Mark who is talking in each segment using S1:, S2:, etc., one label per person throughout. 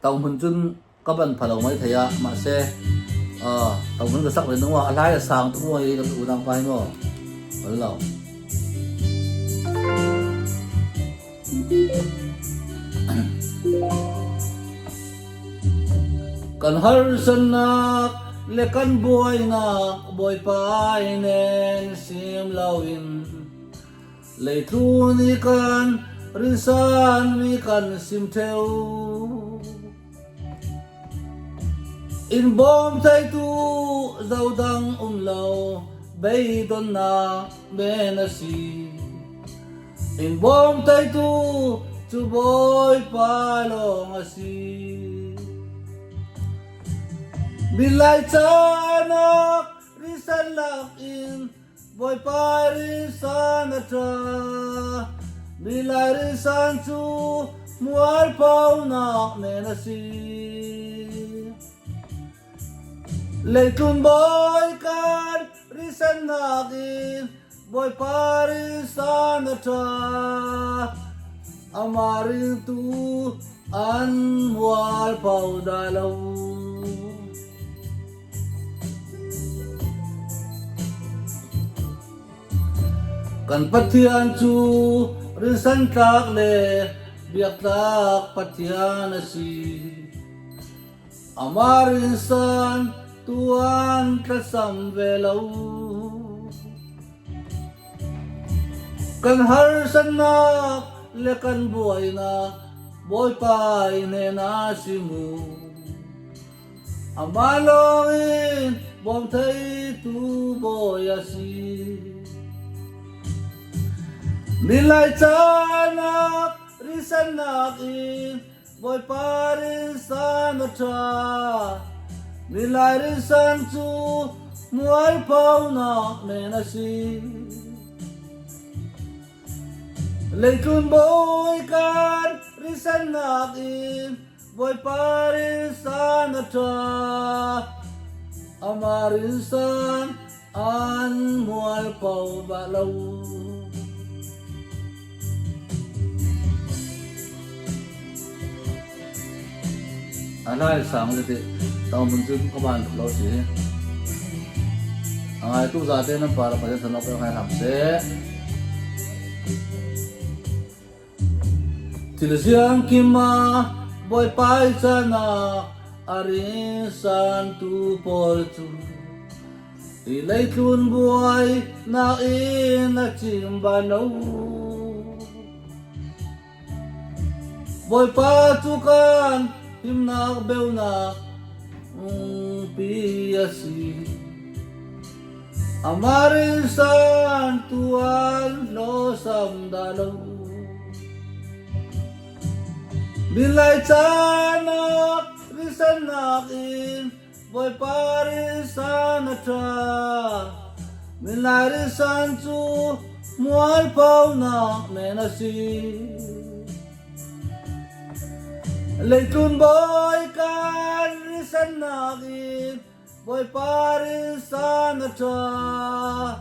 S1: tàu mình chun các bạn phải mấy thầy ạ mà xe tàu mình cái sắc lên đúng không anh là sáng đúng không cái tụ đang quay mà ở lâu kan harsan nak lekan boy nak boy pai nen sim lawin leitu ni kan rinsan mi kan sim theo in bom thai tu dau dang lâu bay don na benasi in bom thai tu chu boy pa long asi bilai chanak risan lak in boy pa risan atra bilai risan chu mual pau nak menasi leitun boy kan risan nak in boy pa risan atra amarin tu an mual pau dalau kan pathian chu rinsan tak le biak tak pathian asi amarin san tuan tasam velau kan har san nak le kan buai na boy pai ne na simu amalongin bom thai tu boy asi Nilai chanak risan nak in boy parisan atra Nilai risan chu mual pau nak menasi Leitun boy kan risan nak in boy parisan atra Amarisan an mual pau balau anh hai sáng thì tao muốn chụp các bạn lâu xí ai tu ra tên nó para pada sana ko hai làm xe tilsiang kima boy pai sana arisan tu portu ilai tun boy na in na chimbanau boy pa tu kan him nak beu nak piasi amarin san tuan lo sam dalau bilai chanak risan nak in boy parisan atra bilai risan chu mual pau nak menasi Leitun boy kan risan nakin boy parisan atra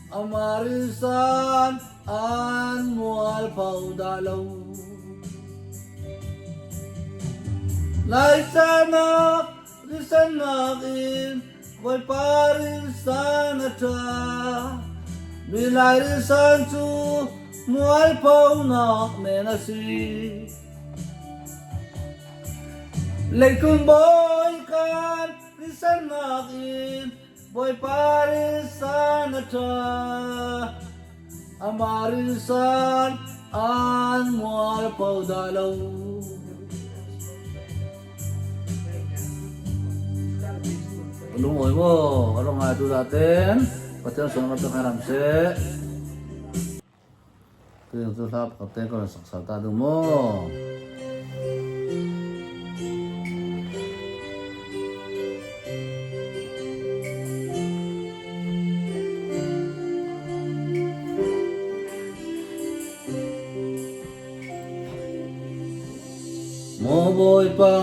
S1: amarisan an mual pau dalau Laisanak risan nakin boy parisan atra bilai risan chu mual pau nak menasi Leitun boy kan risan nakin boy parisan atra amarisan an mual pau dalau Lungoy mo kalong nga doon natin pati ang sunod ng haramse ito yung tulap kapten ko ng saksatado mo Moboy pa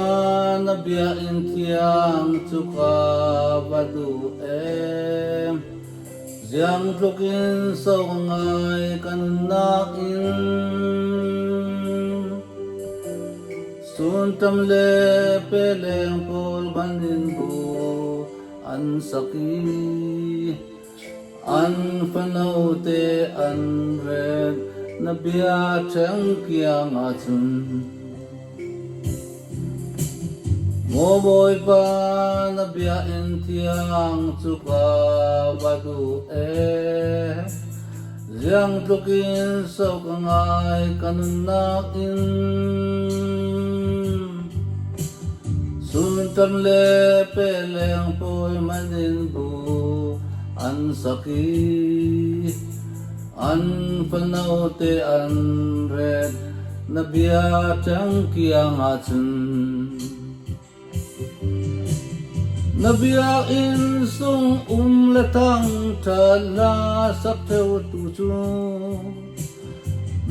S1: nabiyain tiyang tsuka badu Siyang tlukin sa ngay kanunakin sun tam le peleng pol banin bu an saki an panau te an red na bia chang kiang a chun mo boy pa na bia en tiang chu ka badu e Giang tukin sau ka ngai kanun na in Sun tam le peleng poi manin bu an saki an panau te an red na bia chang kiang a chun na bia in sung la tang tha la sak theo tu chu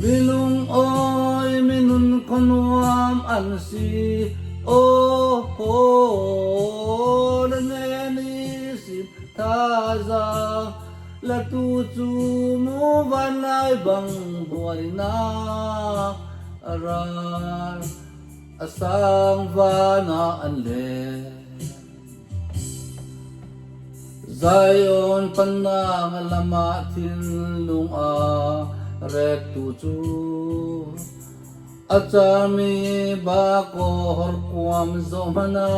S1: bilung oi minun konwam an si o ho la ne ni si ta za la tu chu mu van ai bang buai na aran asang vana an le Zion panang lama thin lung a red tu chu achami ba ko hor kwam zomana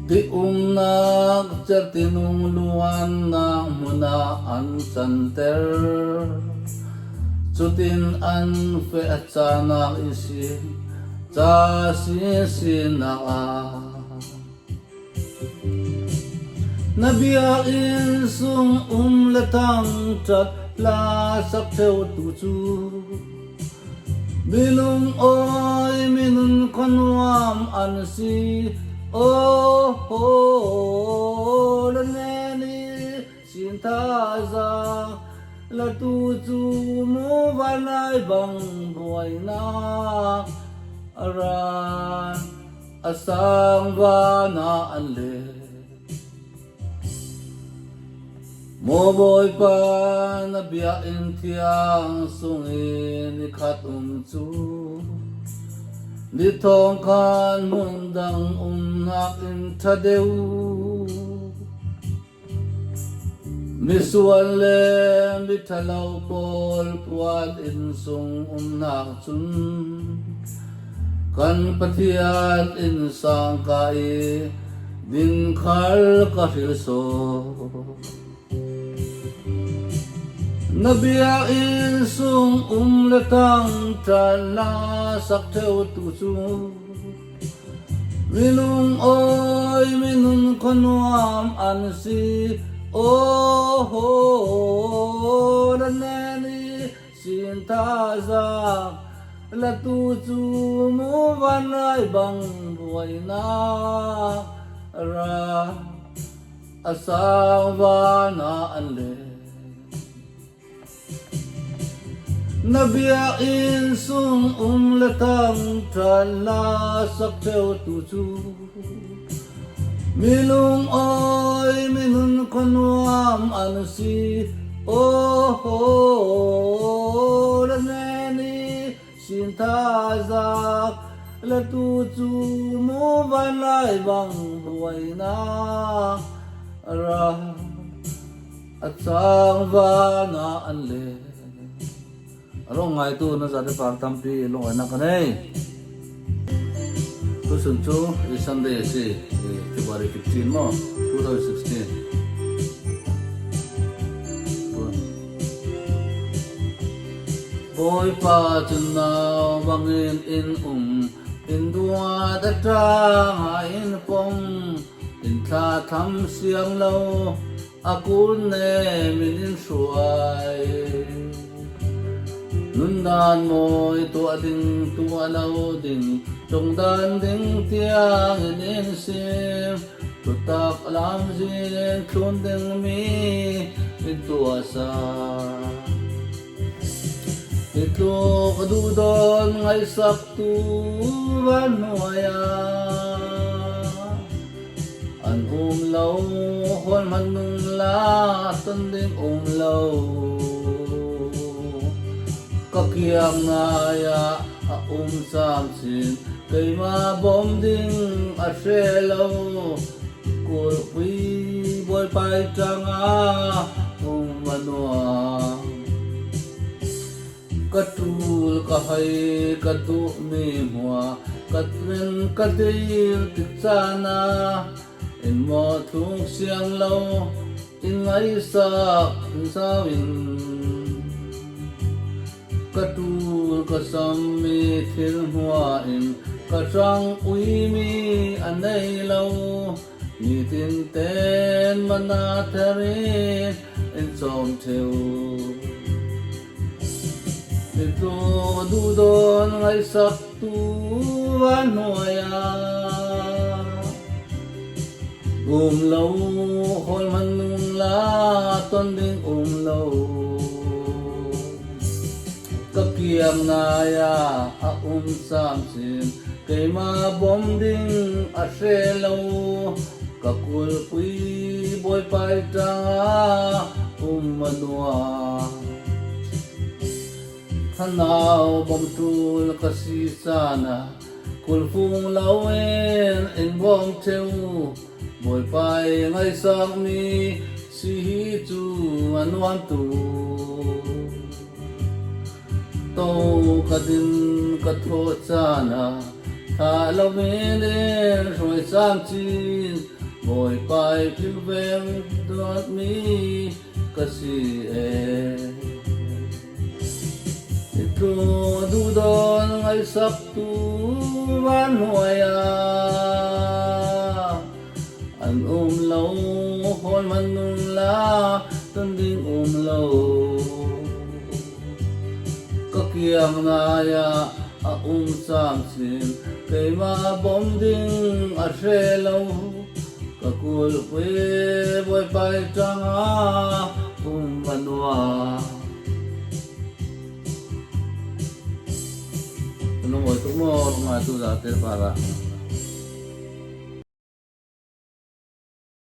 S1: di nak chatinung luan na muna an santer chutin an fe achana isi cha si na a Nabia in sung latang chat la sak theo tu chu Bilung oi minun konwam an si o ho la ne ni sin ta za la tu chu mu vanai bang buai na aran asang vana an le Mo boy pa na bia in tiang sungin ni khat chu Ni thong khan mundang nak in thadeu Mi suan le mi thalau pol puat in sung nak chun Kan pathian in sang kai din khal ka hil so Nabia in sung latang la sak theo tu chu Minung oi minun konwam an si o ho la ne ni sin ta za la tu chu mu van ai bang buai na ra asang vana an le Nabia in sung latang la sak theo tu chu Milung oi minun konwam an si o ho la ne ni sin ta za la tu chu mu van lai bang buai na ra at sang vana an le Arong ngai tu na zade par tampi long ai na kanai tu sun chu is Sunday si February 15 mo 2016 Boy pa chun na bangin in dua da tra in pom in tha tham siang lo akun ne min suai Nun dan moi tu ading tu alau ding Trong dan ding tiang in sim Tu tak alam zin klon ding mi Itu asa Itu kadudon ngay saktu vanwaya An lau hon manung la Tanding lau ก็เกียงนายะสามสินเคยมาบอมดิ้งเชลกูวีบอยไปจังมันวากระตูลกะให้กระตุมีหัวกระเตนกระดีติดจานาอินหมอทุกเสียงเราอินไงสักสาวินกระตูลกะสัมมีทิลหัวอินกระจังอุยมีอันไหนเรามีทินเต้นมันนาเทเรอินสมเทวIto dudon ay saktuan hoya Umlaw hol manung laton ding umlaw Kakiam naya samsin Kay mabom ding aselaw Kakulpui boy paitanga umadwa Hanaw bom tul kasi sana Kulfung lawen in bom teu Boy pai ngay sang mi si hitu anuan tu Tau kadin katot sana Halawin roy sang chin Boy pai pilveng dot mi kasi Ito dudon ay saktuan hoya An umlaw hol manula tanding umlaw Kakiang naya samsin Kay mabom ding aselaw Kakulpwe boy paitanga manwa Ano mo, ito mo, mga ito dati para